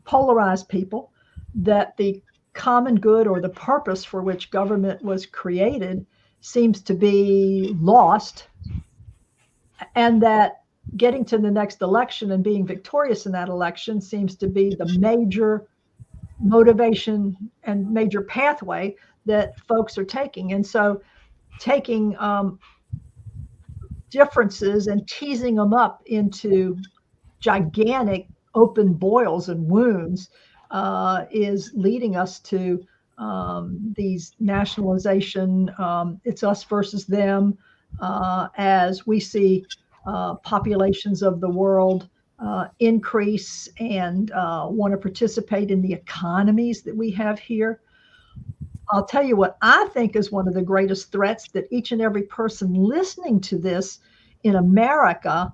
polarized people, that the common good or the purpose for which government was created seems to be lost, and that getting to the next election and being victorious in that election seems to be the major motivation and major pathway that folks are taking. And so taking differences and teasing them up into gigantic open boils and wounds is leading us to these nationalization, it's us versus them, as we see populations of the world increase and want to participate in the economies that we have here. I'll tell you what I think is one of the greatest threats that each and every person listening to this in America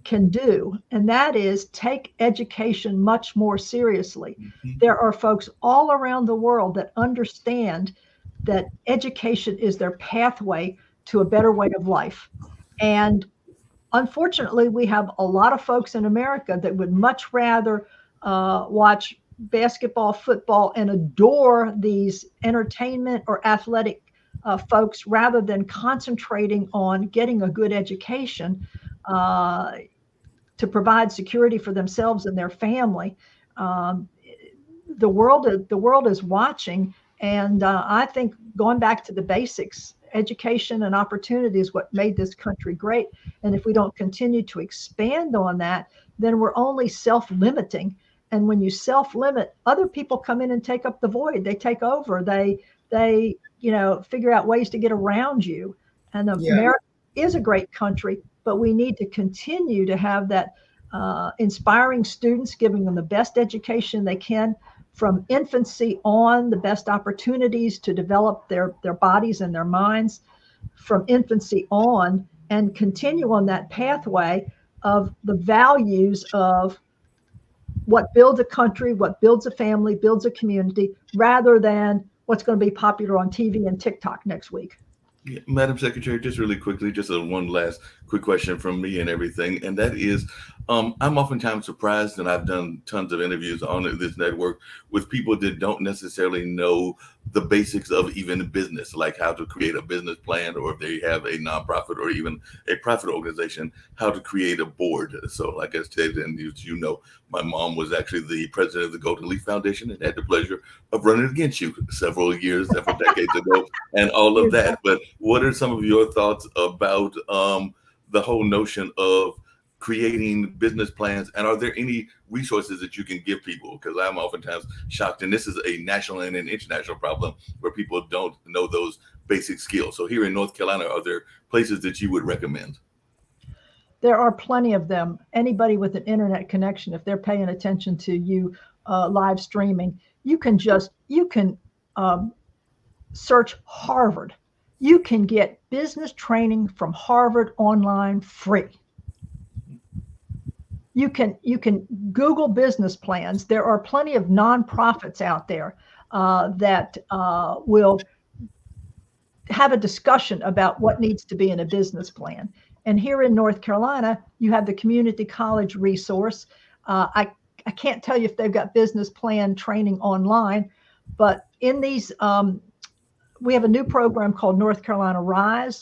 can do, and that is take education much more seriously. There are folks all around the world that understand that education is their pathway to a better way of life. And unfortunately, we have a lot of folks in America that would much rather watch basketball, football, and adore these entertainment or athletic folks rather than concentrating on getting a good education to provide security for themselves and their family. The world is watching, and I think going back to the basics, education and opportunity is what made this country great. And if we don't continue to expand on that, then we're only self-limiting. And when you self-limit, other people come in and take up the void. They take over. They figure out ways to get around you. And America is a great country, but we need to continue to have that inspiring students, giving them the best education they can from infancy on, the best opportunities to develop their bodies and their minds from infancy on, and continue on that pathway of the values of what builds a country, what builds a family, builds a community, rather than what's going to be popular on TV and TikTok next week.
Yeah, Madam Secretary, just really quickly, just one last quick question from me and everything, and that is, I'm oftentimes surprised, and I've done tons of interviews on this network with people that don't necessarily know the basics of even business, like how to create a business plan, or if they have a nonprofit or even a profit organization, how to create a board. So like I said, and you know, my mom was actually the president of the Golden Leaf Foundation and had the pleasure of running against you several decades ago and all of that. But what are some of your thoughts about the whole notion of creating business plans, and are there any resources that you can give people? Because I'm oftentimes shocked, and this is a national and an international problem where people don't know those basic skills. So here in North Carolina, are there places that you would recommend?
There are plenty of them. Anybody with an internet connection, if they're paying attention to you live streaming, you can search Harvard. You can get business training from Harvard online free. You can Google business plans. There are plenty of nonprofits out there that will have a discussion about what needs to be in a business plan. And here in North Carolina, you have the community college resource. I can't tell you if they've got business plan training online, but in these, we have a new program called North Carolina Rural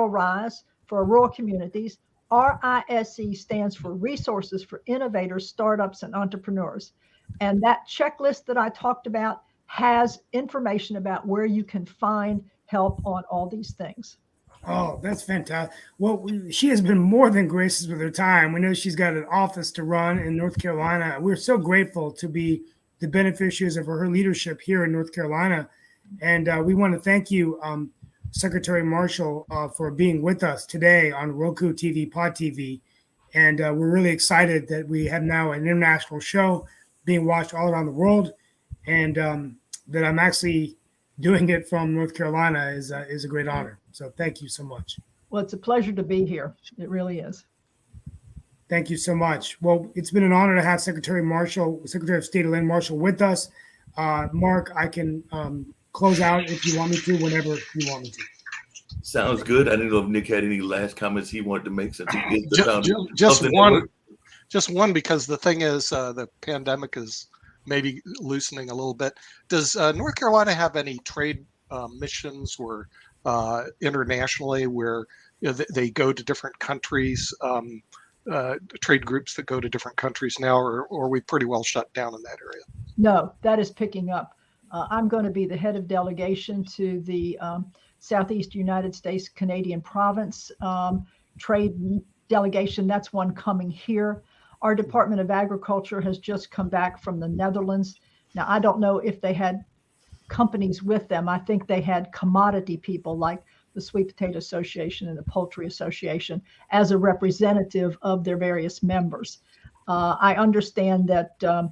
Rise for rural communities. RISE stands for Resources for Innovators, Startups, and Entrepreneurs. And that checklist that I talked about has information about where you can find help on all these things.
Oh, that's fantastic. Well, she has been more than gracious with her time. We know she's got an office to run in North Carolina. We're so grateful to be the beneficiaries of her leadership here in North Carolina. And we want to thank you Secretary Marshall for being with us today on Roku TV, Pod TV. And we're really excited that we have now an international show being watched all around the world. And that I'm actually doing it from North Carolina is a great honor. So thank you so much.
Well, it's a pleasure to be here. It really is.
Thank you so much. Well, it's been an honor to have Secretary of State Elaine Marshall with us. Mark, I can close out if you want me to, whenever you want me to.
Sounds good. I didn't know if Nick had any last comments he wanted to make since he is the founder
just
of the
one,
network.
just one, because the thing is, the pandemic is maybe loosening a little bit. Does North Carolina have any trade missions or internationally where they go to different countries? Trade groups that go to different countries now, or are we pretty well shut down in that area?
No, that is picking up. I'm going to be the head of delegation to the Southeast United States Canadian Province trade delegation. That's one coming here. Our Department of Agriculture has just come back from the Netherlands. Now, I don't know if they had companies with them. I think they had commodity people like the Sweet Potato Association and the Poultry Association as a representative of their various members. I understand that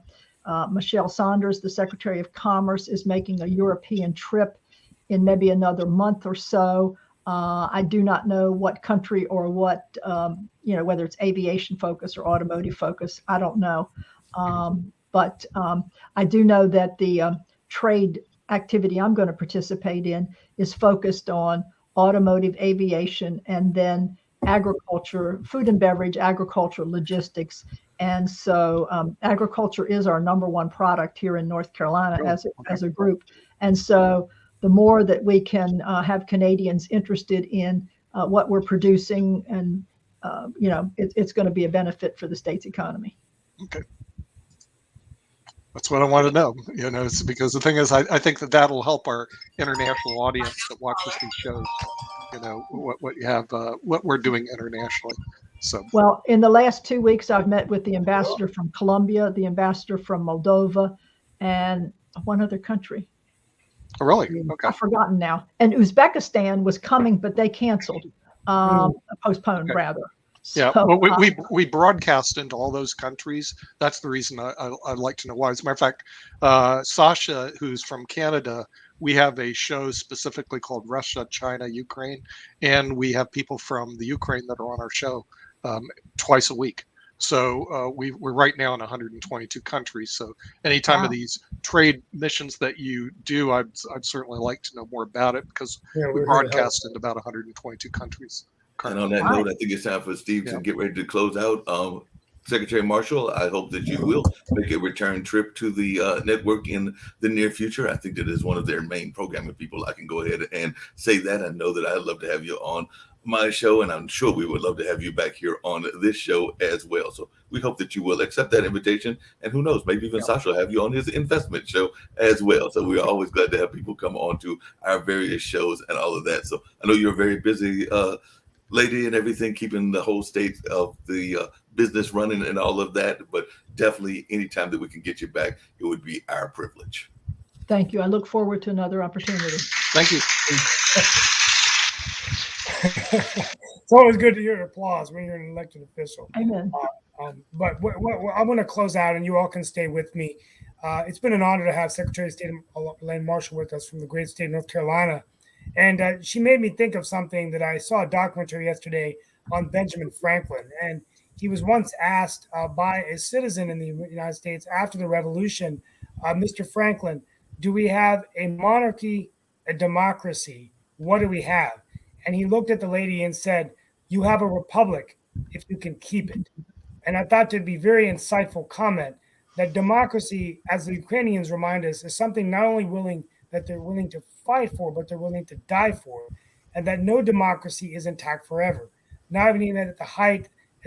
Michelle Saunders, the Secretary of Commerce, is making a European trip in maybe another month or so. I do not know what country or what, whether it's aviation focus or automotive focus. I don't know. But I do know that the trade activity I'm going to participate in is focused on automotive, aviation, and then agriculture, food and beverage, agriculture, logistics. And so agriculture is our number one product here in North Carolina as a group. And so the more that we can have Canadians interested in what we're producing, and it's going to be a benefit for the state's economy.
Okay. That's what I want to know. It's because the thing is, I think that'll help our international audience that watches these shows. What you have, what we're doing internationally. So, well,
in the last 2 weeks, I've met with the ambassador from Colombia, the ambassador from Moldova, and one other country.
Oh, really? Okay.
I've forgotten now. And Uzbekistan was coming, but they canceled, postponed rather.
Yeah, well, we broadcast into all those countries. That's the reason I'd like to know why. As a matter of fact, Sasha, who's from Canada, we have a show specifically called Russia, China, Ukraine, and we have people from the Ukraine that are on our show twice a week. So we're right now in 122 countries. So any time of these trade missions that you do, I'd certainly like to know more about it, because we broadcast into about 122 countries.
And on that note, I think it's time for Steve to get ready to close out. Secretary Marshall, I hope that you will make a return trip to the network in the near future. I think that is one of their main programming people. I can go ahead and say that. I know that I'd love to have you on my show, and I'm sure we would love to have you back here on this show as well. So we hope that you will accept that invitation, and who knows, maybe even Sasha will have you on his investment show as well. So we're always glad to have people come on to our various shows and all of that. So I know you're very busy lady and everything, keeping the whole state of the business running and all of that, but definitely anytime that we can get you back, it would be our privilege.
Thank you. I look forward to another opportunity.
Thank you.
It's always good to hear applause when you're an elected official.
Amen.
But I want to close out, and you all can stay with me. It's been an honor to have Secretary of State Elaine Marshall with us from the great state of North Carolina. And she made me think of something that I saw a documentary yesterday on Benjamin Franklin. And he was once asked by a citizen in the United States after the Revolution, Mr. Franklin, do we have a monarchy, a democracy? What do we have? And he looked at the lady and said, you have a republic if you can keep it. And I thought that'd be a very insightful comment, that democracy, as the Ukrainians remind us, is something not only that they're willing to fight for, but they're willing to die for, and that no democracy is intact forever. Not even at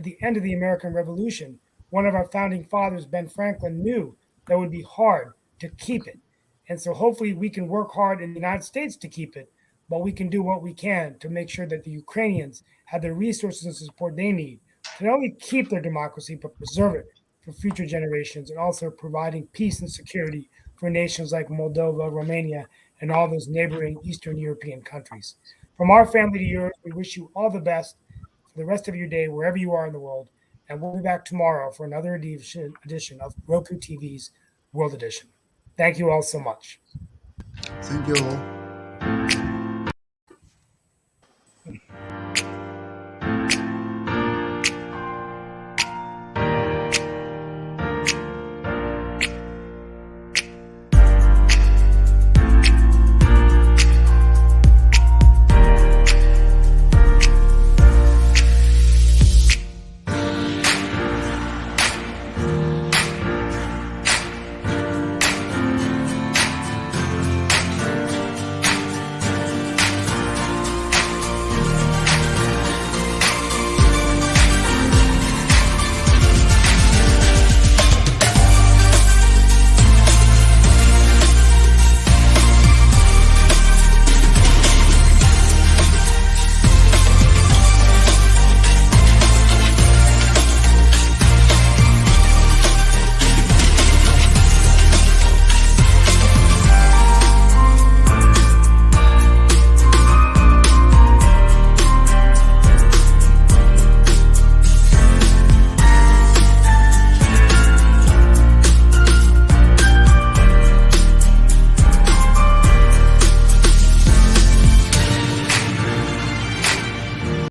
the end of the American Revolution, one of our founding fathers, Ben Franklin, knew that it would be hard to keep it. And so hopefully we can work hard in the United States to keep it, but we can do what we can to make sure that the Ukrainians have the resources and support they need to not only keep their democracy, but preserve it for future generations, and also providing peace and security for nations like Moldova, Romania, and all those neighboring Eastern European countries. From our family to yours, we wish you all the best for the rest of your day, wherever you are in the world. And we'll be back tomorrow for another edition of Roku TV's World Edition. Thank you all so much.
Thank you all.